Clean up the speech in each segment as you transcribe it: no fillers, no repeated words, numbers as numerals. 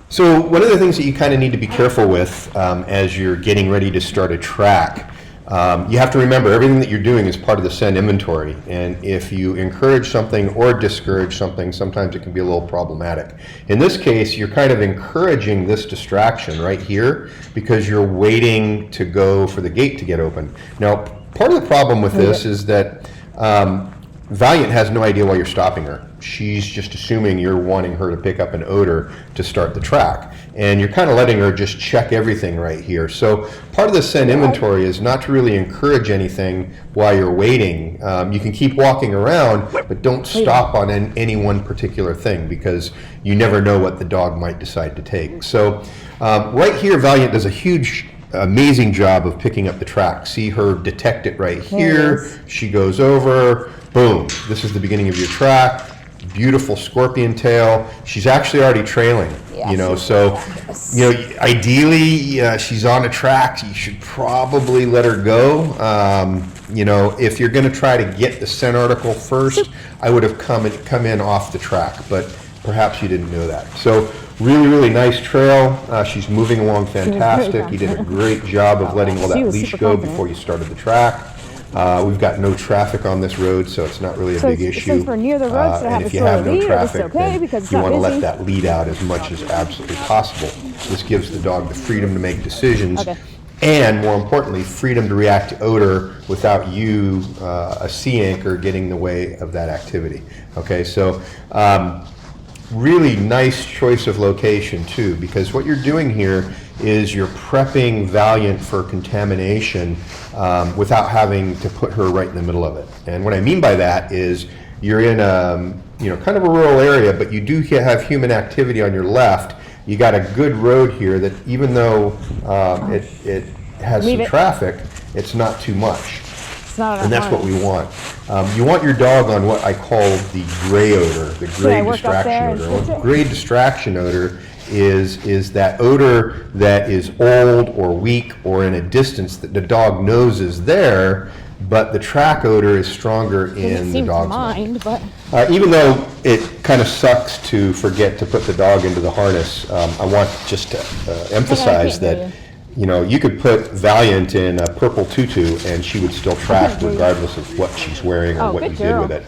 So one of the things that you kind of need to be careful with as you're getting ready to start a track, you have to remember everything that you're doing is part of the scent inventory, and if you encourage something or discourage something, sometimes it can be a little problematic. In this case, you're kind of encouraging this distraction right here because you're waiting to go for the gate to get open. Now, part of the problem with this is that Valient has no idea why you're stopping her. She's just assuming you're wanting her to pick up an odor to start the track. And you're kind of letting her just check everything right here. So part of the scent inventory is not to really encourage anything while you're waiting. You can keep walking around, but don't stop on any one particular thing because you never know what the dog might decide to take. So right here, Valient does a huge amazing job of picking up the track. See her detect it right here. She goes over, boom. This is the beginning of your track. Beautiful scorpion tail. She's actually already trailing, you know, so, you know, ideally she's on a track. You should probably let her go. You know, if you're going to try to get the scent article first, I would have come in off the track, but perhaps you didn't know that. So really, really nice trail. She's moving along fantastic. You did a great job of letting all that leash go before you started the track. We've got no traffic on this road, so it's not really a big issue. Since we're near the road, so and if you have no traffic, okay, then you want to let that lead out as much as absolutely possible. This gives the dog the freedom to make decisions, and more importantly, freedom to react to odor without you, a sea anchor, getting in the way of that activity. Okay, so really nice choice of location too, because what you're doing here is you're prepping Valient for contamination without having to put her right in the middle of it. And what I mean by that is you're in a, you know, kind of a rural area, but you do have human activity on your left. You got a good road here that even though it has some traffic, it's not too much. And that's what we want. You want your dog on what I call the gray odor, the gray distraction odor. What gray distraction odor is that odor that is old or weak or in a distance that the dog knows is there, but the track odor is stronger in the dog's mind. But even though it kind of sucks to forget to put the dog into the harness, I want just to emphasize that, you know, you could put Valient in a purple tutu and she would still track regardless of what she's wearing or what you did with it.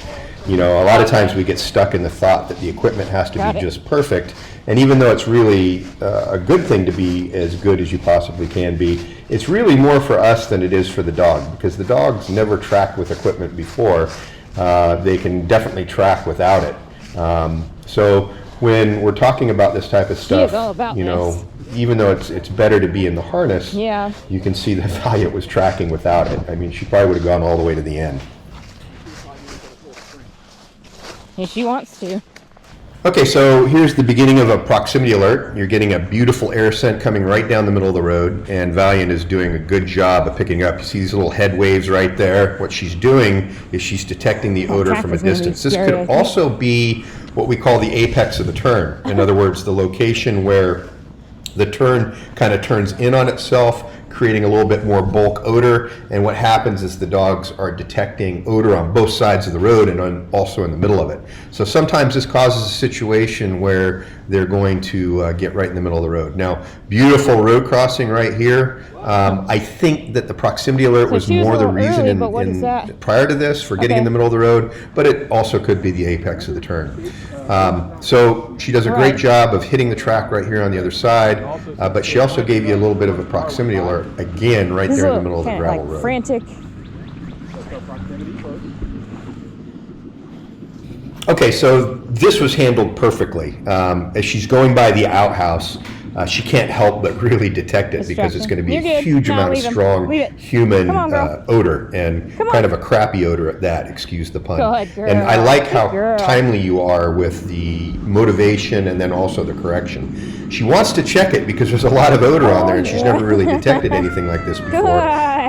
You know, a lot of times we get stuck in the thought that the equipment has to be just perfect. And even though it's really a good thing to be as good as you possibly can be, it's really more for us than it is for the dog, because the dog's never tracked with equipment before. They can definitely track without it. So when we're talking about this type of stuff, you know, even though it's better to be in the harness, you can see that Valient was tracking without it. I mean, she probably would have gone all the way to the end. If she wants to. Okay, so here's the beginning of a proximity alert. You're getting a beautiful air scent coming right down the middle of the road, and Valient is doing a good job of picking up. You see these little head waves right there. What she's doing is she's detecting the odor from a distance. This could also be what we call the apex of the turn. In other words, the location where the turn kind of turns in on itself, creating a little bit more bulk odor, and what happens is the dogs are detecting odor on both sides of the road and also in the middle of it. So sometimes this causes a situation where they're going to get right in the middle of the road. Now, beautiful road crossing right here. I think that the proximity alert was more the reason prior to this for getting in the middle of the road, but it also could be the apex of the turn. So she does a great job of hitting the track right here on the other side, but she also gave you a little bit of a proximity alert, again, right there in the middle of the gravel road. Frantic. Okay, so this was handled perfectly. As she's going by the outhouse, she can't help but really detect it because it's going to be a huge amount of strong human odor, and kind of a crappy odor at that, excuse the pun. And I like how timely you are with the motivation and then also the correction. She wants to check it because there's a lot of odor on there and she's never really detected anything like this before.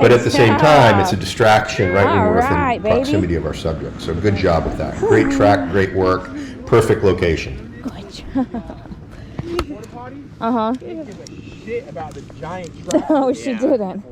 But at the same time, it's a distraction right when we're within proximity of our subject. So good job with that. Great track, great work, perfect location. Good job. Uh-huh. Shit about the giant track. No, she didn't.